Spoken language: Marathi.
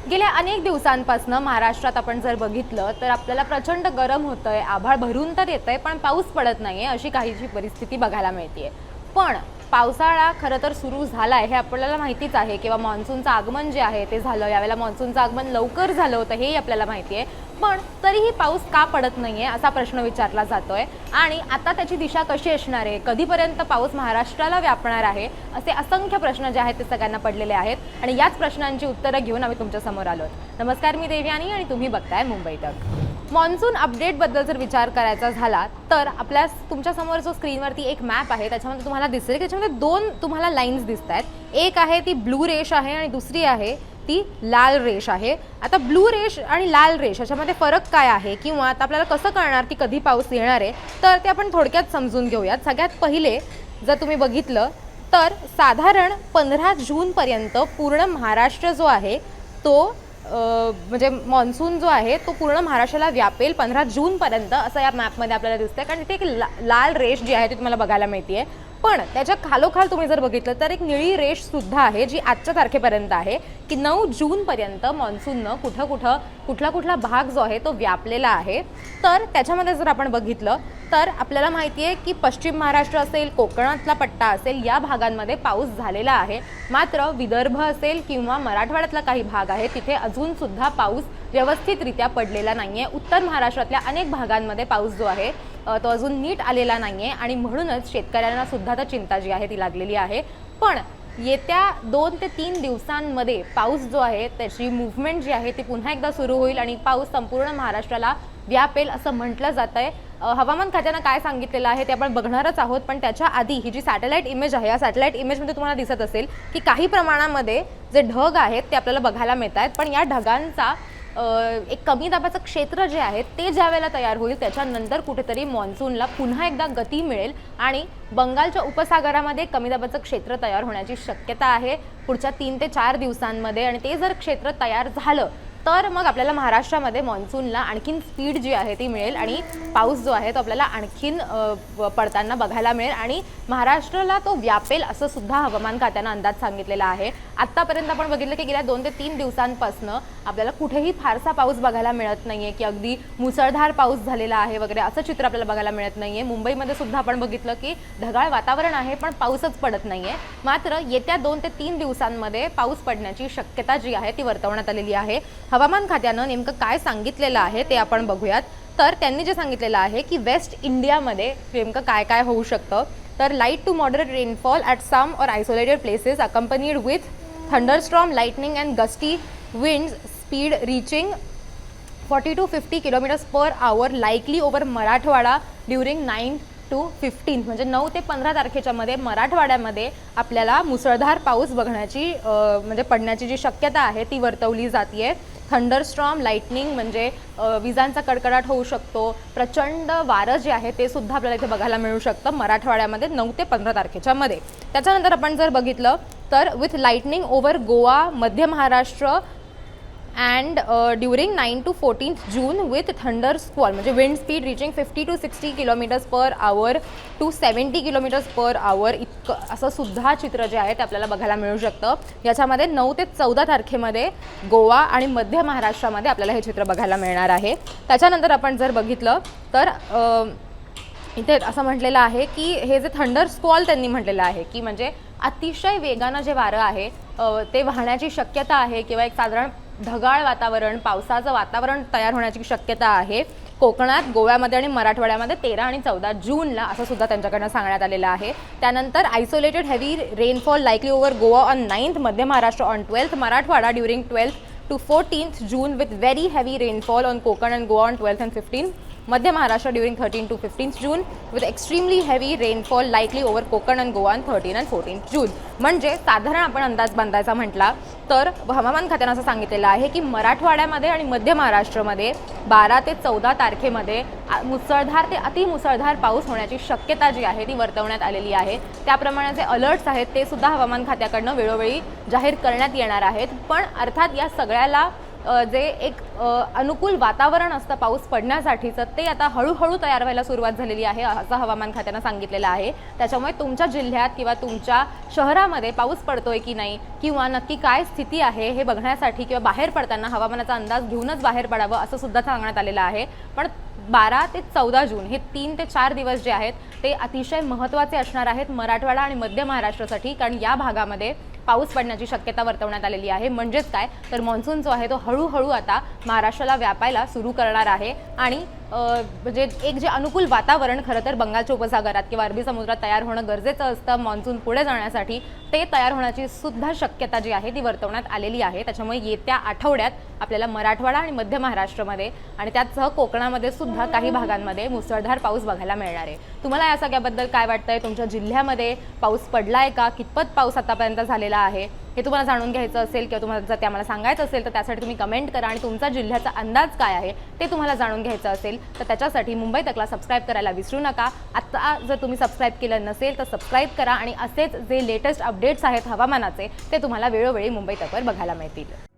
गेल्या अनेक दिवसांपासून महाराष्ट्रात आपण जर बघितलं तर आपल्याला प्रचंड गरम होतंय, आभाळ भरून तर येतंय पण पाऊस पडत नाहीये, अशी काहीशी परिस्थिती बघायला मिळतेय। पण पावसाळा खरं तर सुरू झालाय हे आपल्याला माहितीच आहे किंवा मान्सूनचं आगमन जे आहे ते झालं। यावेळेला मान्सूनचं आगमन लवकर झालं होतं हे आपल्याला माहिती आहे, पण तरीही पाऊस का पडत नाहीये असा प्रश्न विचारला जातोय। आणि आता त्याची दिशा कशी असणार आहे, कधीपर्यंत पाऊस महाराष्ट्राला व्यापणार आहे, असे असंख्य प्रश्न जे आहेत ते सगळ्यांना पडलेले आहेत आणि याच प्रश्नांची उत्तरं घेऊन आम्ही तुमच्या समोर आलोत। नमस्कार, मी देवयानी आणि तुम्ही बघताय मुंबई तक। मॉन्सून अपडेट बद्दल जर विचार करायचा झाला तर आपल्या तुमच्या समोर जो स्क्रीनवरती एक मॅप आहे त्याच्यामध्ये तुम्हाला दिसेल की त्याच्यामध्ये दोन तुम्हाला लाईन्स दिसतात। एक आहे ती ब्लू रेष आहे आणि दुसरी आहे ती लाल रेष आहे। आता ब्लू रेष आणि लाल रेष याच्यामध्ये फरक काय आहे किंवा आता आपल्याला कसं कळणार की कधी पाऊस येणार आहे, तर ते आपण थोडक्यात समजून घेऊयात। सगळ्यात पहिले जर तुम्ही बघितलं तर साधारण 15 जून पर्यंत पूर्ण महाराष्ट्र जो आहे तो म्हणजे मान्सून जो आहे तो पूर्ण महाराष्ट्राला व्यापेल 15 जून पर्यंत असं या मॅपमध्ये आपल्याला दिसतंय। कारण इथे एक लाल रेष जी आहे ती तुम्हाला बघायला मिळते, पण त्याच्या खालोखाल तुम्ही जर बघितलं तर एक निळी रेष सुद्धा आहे जी आजच्या तारखेपर्यंत आहे की 9 जून पर्यंत मान्सूननं कुठला भाग जो आहे तो व्यापलेला आहे। तर त्याच्यामध्ये जर आपण बघितलं तर आपल्याला माहिती आहे की पश्चिम महाराष्ट्र असेल, कोकणातला पट्टा असेल, या भागांमध्ये पाऊस झालेला आहे। मात्र विदर्भ असेल किंवा मराठवाड्यातला काही भाग आहे तिथे अजून सुद्धा पाऊस व्यवस्थितरित्या पडलेला नाहीये। उत्तर महाराष्ट्रातल्या अनेक भागांमध्ये पाऊस जो आहे तो अजून नीट आलेला नाहीये आणि म्हणूनच शेतकऱ्यांना सुद्धा तर चिंता जी आहे ती लागलेली आहे। पण येत्या 2 ते 3 दिवसांमध्ये पाऊस जो आहे त्याची मूव्हमेंट जी आहे ती पुन्हा एकदा सुरू होईल आणि पाऊस संपूर्ण महाराष्ट्राला व्यापेल असं म्हटलं जातंय। हवामान खात्यानं काय सांगितलेलं आहे ते आपण बघणारच आहोत, पण त्याच्या आधी ही जी सॅटेलाइट इमेज आहे या सॅटेलाइट इमेजमध्ये तुम्हाला दिसत असेल की काही प्रमाणामध्ये जे ढग आहेत ते आपल्याला बघायला मिळत आहेत। पण या ढगांचा एक कमी दाबाचं क्षेत्र जे आहे ते ज्या वेळेला तयार होईल त्याच्यानंतर कुठेतरी मान्सूनला पुन्हा एकदा गती मिळेल आणि बंगालच्या उपसागरामध्ये कमी दाबाचं क्षेत्र तयार होण्याची शक्यता आहे पुढच्या 3 ते 4 दिवसांमध्ये। आणि ते जर क्षेत्र तयार झालं तर मग आपल्याला महाराष्ट्रामध्ये मान्सूनला आणखीन स्पीड जी आहे ती मिळेल आणि पाऊस जो आहे तो आपल्याला आणखीन पडताना बघायला मिळेल आणि महाराष्ट्राला तो व्यापेल असं सुद्धा हवामान खात्यानं अंदाज सांगितलेला आहे। आत्तापर्यंत आपण बघितलं की गेल्या 2 ते 3 दिवसांपासून आपल्याला कुठेही फारसा पाऊस बघायला मिळत नाहीये की अगदी मुसळधार पाऊस झालेला आहे वगैरे असं चित्र आपल्याला बघायला मिळत नाहीये। मुंबईमध्ये सुद्धा आपण बघितलं की ढगाळ वातावरण आहे पण पाऊसच पडत नाहीये। मात्र येत्या 2 ते 3 दिवसांमध्ये पाऊस पडण्याची शक्यता जी आहे ती वर्तवण्यात आलेली आहे। हवामान खात्यानं नेमकं काय सांगितलेलं आहे ते आपण बघूयात। तर त्यांनी जे सांगितलेलं आहे की वेस्ट इंडियामध्ये नेमकं काय काय होऊ शकतं, तर light to moderate rainfall at some or isolated places accompanied with thunderstorm, lightning and gusty winds, speed reaching 40 to 50 kilometres per hour likely over Marathwada during 9 to 15 म्हणजे 9 ते 15 तारखेच्या मध्ये मराठवाड्यामध्ये आपल्याला मुसळधार पाऊस बघण्याची म्हणजे पडण्याची जी शक्यता आहे ती वर्तवली जाते। थंडरस्टॉर्म, लाइटनिंग म्हणजे विजांचा कडकडाट होऊ शकतो, प्रचंड वारं जे आहे ते सुद्धा आपल्याला इथे बघायला मिळू शकतं मराठवाड्यामध्ये 9 ते 15 तारखेच्या मध्ये। त्याच्यानंतर आपण जर बघितलं तर विथ लाइटनिंग ओव्हर गोवा, मध्य Maharashtra and during 9 to 14th June with thunder squall म्हणजे wind speed reaching 50 to 60 kilometers per hour to 70 kilometers per hour इतकं असं सुद्धा चित्र जे आहे ते आपल्याला बघायला मिळू शकतं। याच्यामध्ये 9 ते 14 तारखेमध्ये गोवा आणि मध्य महाराष्ट्रामध्ये आपल्याला हे चित्र बघायला मिळणार आहे। त्याच्यानंतर आपण जर बघितलं तर इथे असं म्हटलेलं आहे की हे जे थंडर स्क्वॉल त्यांनी म्हटलेलं आहे की म्हणजे अतिशय वेगानं जे वारं आहे ते वाहण्याची शक्यता आहे किंवा एक साधारण ढगाळ वातावरण, पावसाचं वातावरण तयार होण्याची शक्यता आहे कोकणात, गोव्यामध्ये आणि मराठवाड्यामध्ये 13 आणि 14 जूनला असं सुद्धा त्यांच्याकडनं सांगण्यात आलेलं आहे। त्यानंतर isolated heavy rainfall likely over Goa on 9th, मध्य Maharashtra on 12th, Marathwada during 12th to 14th June with very heavy rainfall on Konkan and Goa on 12th and 15th, मध्य Maharashtra during 13th to 15th June with extremely heavy rainfall likely over Konkan and Goa on 13th and 14th June। म्हणजे साधारण आपण अंदाज बांधायचा म्हटला तर हवामान खात्यानं असं सांगितलेलं आहे की मराठवाड्यामध्ये आणि मध्य महाराष्ट्रामध्ये 12 ते 14 तारखेमध्ये मुसळधार ते अतिमुसळधार पाऊस होण्याची शक्यता जी आहे ती वर्तवण्यात आलेली आहे। त्याप्रमाणे जे अलर्ट्स आहेत ते सुद्धा हवामान खात्याकडनं वेळोवेळी जाहीर करण्यात येणार आहेत। पण अर्थात या सगळ्याला जे एक अनुकूल वातावरण असतं पाऊस पडण्यासाठीचं ते आता हळूहळू तयार व्हायला सुरुवात झालेली आहे असं हवामान खात्यानं सांगितलेलं आहे. त्याच्यामुळे तुमच्या जिल्ह्यात किंवा तुमच्या शहरामध्ये पाऊस पडतोय की नाही किंवा नक्की काय स्थिती आहे हे बघण्यासाठी किंवा बाहेर पडताना हवामानाचा अंदाज घेऊनच बाहेर पडावं असं सुद्धा सांगण्यात आलेलं आहे. पण 12 ते 14 जून हे 3 ते 4 दिवस जे आहेत ते अतिशय महत्त्वाचे असणार आहेत मराठवाडा आणि मध्य महाराष्ट्रासाठी, कारण या भागामध्ये पाऊस पडण्याची शक्यता वर्तवण्यात आलेली आहे. म्हणजेच काय तर मान्सून जो आहे तो हळूहळू आता महाराष्ट्राला व्यापायला सुरू करणार आहे आणि म्हणजे एक जे अनुकूल वातावरण खरं तर बंगालच्या उपसागरात किंवा अरबी समुद्रात तयार होणं गरजेचं असतं मान्सून पुढे जाण्यासाठी, ते तयार होण्याची सुद्धा शक्यता जी आहे ती वर्तवण्यात आलेली आहे. त्याच्यामुळे येत्या आठवड्यात आपल्याला मराठवाडा आणि मध्य महाराष्ट्रामध्ये आणि त्याचसह कोकणामध्ये सुद्धा काही भागांमध्ये मुसळधार पाऊस बघायला मिळणार आहे. तुम्हाला या सगळ्याबद्दल काय वाटतंय? तुमच्या जिल्ह्यामध्ये पाऊस पडलाय का? कितपत पाऊस आतापर्यंत झालेला आहे हे तुम्हाला जाणून घ्यायचं असेल किंवा तुम्हाला जर ते आम्हाला सांगायचं असेल तर त्यासाठी तुम्ही कमेंट करा. आणि तुमचा जिल्ह्याचा अंदाज काय आहे ते तुम्हाला जाणून घ्यायचं असेल तर त्याच्यासाठी मुंबई तकला सबस्क्राईब करायला विसरू नका. आता जर तुम्ही सबस्क्राईब केलं नसेल तर सबस्क्राईब करा आणि असेच जे लेटेस्ट अपडेट्स आहेत हवामानाचे ते तुम्हाला वेळोवेळी मुंबई तकवर बघायला मिळतील.